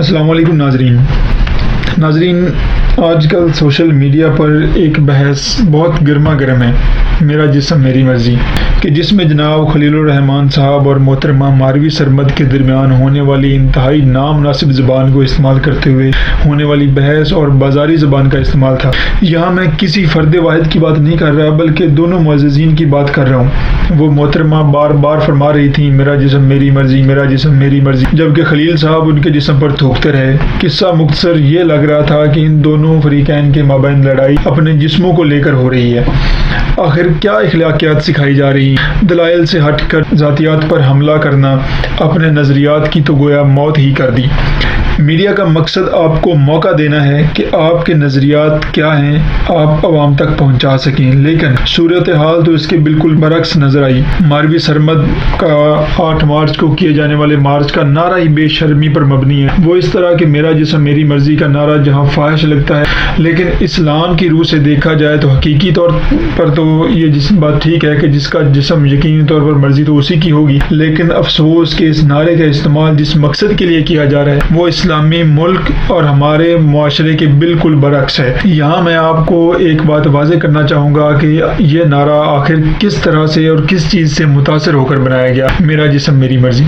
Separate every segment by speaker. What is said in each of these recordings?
Speaker 1: السلام علیکم ناظرین، آج کل سوشل میڈیا پر ایک بحث بہت گرما گرم ہے، میرا جسم میری مرضی، کہ جس میں جناب خلیل الرحمان صاحب اور محترمہ ماروی سرمد کے درمیان ہونے والی انتہائی نامناسب زبان کو استعمال کرتے ہوئے ہونے والی بحث اور بازاری زبان کا استعمال تھا۔ یہاں میں کسی فرد واحد کی بات نہیں کر رہا بلکہ دونوں معززین کی بات کر رہا ہوں۔ وہ محترمہ بار بار فرما رہی تھیں میرا جسم میری مرضی، میرا جسم میری مرضی، جبکہ خلیل صاحب ان کے جسم پر تھوکتے رہے۔ قصہ مختصر یہ لگ رہا تھا کہ ان دونوں فریقین کے مابین لڑائی اپنے جسموں کو لے کر ہو رہی ہے۔ آخر کیا اخلاقیات سکھائی جا رہی ہیں؟ دلائل سے ہٹ کر ذاتیات پر حملہ کرنا، اپنے نظریات کی تو گویا موت ہی کر دی۔ میڈیا کا مقصد آپ کو موقع دینا ہے کہ آپ کے نظریات کیا ہیں آپ عوام تک پہنچا سکیں، لیکن صورتحال تو اس کے بالکل برعکس نظر آئی۔ ماروی سرمد کا 8 مارچ کو کیے جانے والے مارچ کا نعرہ ہی بے شرمی پر مبنی ہے۔ وہ اس طرح کہ میرا جسم میری مرضی کا نعرہ جہاں فاحش لگتا ہے، لیکن اسلام کی روح سے دیکھا جائے تو حقیقی طور پر تو یہ بات ٹھیک ہے کہ جس کا جسم یقینی طور پر مرضی تو اسی کی ہوگی، لیکن افسوس کہ اس نعرے کا استعمال جس مقصد کے لیے کیا جا رہا ہے وہ اسلامی ملک اور ہمارے معاشرے کے بالکل برعکس ہے۔ یہاں میں آپ کو ایک بات واضح کرنا چاہوں گا کہ یہ نعرہ آخر کس طرح سے اور کس چیز سے متاثر ہو کر بنایا گیا۔ میرا جسم میری مرضی،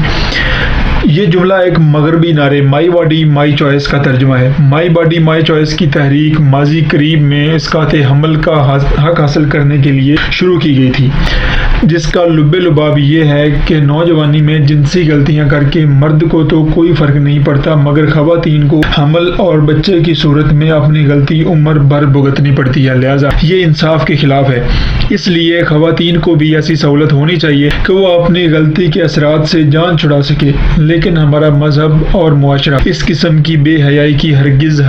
Speaker 1: یہ جملہ ایک مغربی نعرے مائی باڈی مائی چوائس کا ترجمہ ہے۔ مائی باڈی مائی چوائس کی تحریک ماضی قریب میں اسقاط حمل کا حق حاصل کرنے کے لیے شروع کی گئی تھی، جس کا لب لباب یہ ہے کہ نوجوانی میں جنسی غلطیاں کر کے مرد کو تو کوئی فرق نہیں پڑتا، مگر خواتین کو حمل اور بچے کی صورت میں اپنی غلطی عمر بھر بھگتنی پڑتی ہے، لہذا یہ انصاف کے خلاف ہے۔ اس لیے خواتین کو بھی ایسی سہولت ہونی چاہیے کہ وہ اپنی غلطی کے اثرات سے جان چھڑا سکے، لیکن ہمارا مذہب اور معاشرہ اس قسم کی بے حیائی کی ہرگز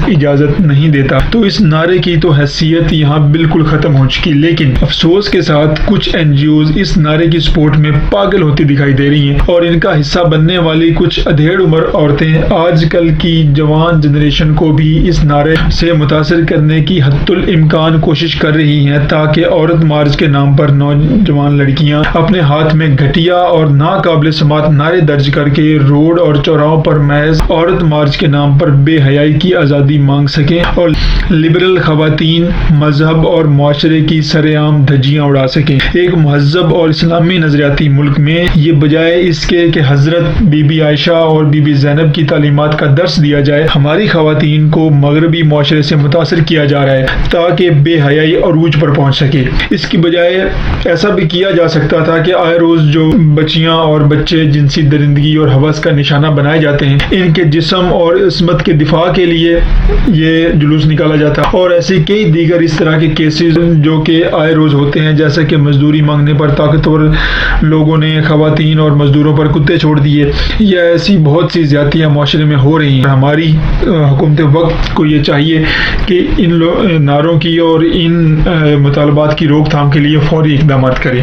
Speaker 1: اجازت نہیں دیتا۔ تو اس نعرے کی تو حیثیت یہاں بالکل ختم ہو چکی، لیکن افسوس کے ساتھ کچھ NGOs اس نعرے کی سپورٹ میں پاگل ہوتی دکھائی دے رہی ہیں، اور ان کا حصہ بننے والی کچھ ادھیڑ عمر عورتیں آج کل کی جوان جنریشن کو بھی اس نعرے سے متاثر کرنے کی حتی الامکان کوشش کر رہی ہیں، تاکہ عورت مارچ کے نام پر نوجوان لڑکیاں اپنے ہاتھ میں گھٹیا اور ناقابل سماعت نعرے درج کر کے روڈ اور چوراہوں پر محض عورت مارچ کے نام پر بے حیائی کی آزادی مانگ سکیں اور لبرل خواتین مذہب اور معاشرے کی سر عام دھجیاں اڑا سکیں۔ ایک مہذب اور اسلامی نظریاتی ملک میں یہ بجائے اس کے کہ حضرت بی بی عائشہ اور بی بی زینب کی تعلیمات کا درس دیا جائے، ہماری خواتین کو مغربی معاشرے سے متاثر کیا جا رہا ہے تاکہ بے حیائی عروج پر پہنچ سکے۔ اس کی بجائے ایسا بھی کیا جا سکتا تھا کہ آئے روز جو بچیاں اور بچے جنسی درندگی اور ہوس کا نشانہ بنائے جاتے ہیں، ان کے جسم اور عصمت کے دفاع کے لیے یہ جلوس نکالا جاتا، اور ایسے کئی دیگر اس طرح کے کیسز جو کہ آئے روز ہوتے ہیں، جیسا کہ مزدوری مانگنے پر طاقتور لوگوں نے خواتین اور مزدوروں پر کتے چھوڑ دیے، یا ایسی بہت سی زیادتیاں معاشرے میں ہو رہی ہیں۔ ہماری حکومت وقت کو یہ چاہیے کہ ان نعروں کی اور ان مطالبات کی روک تھام کے لیے فوری اقدامات کرے۔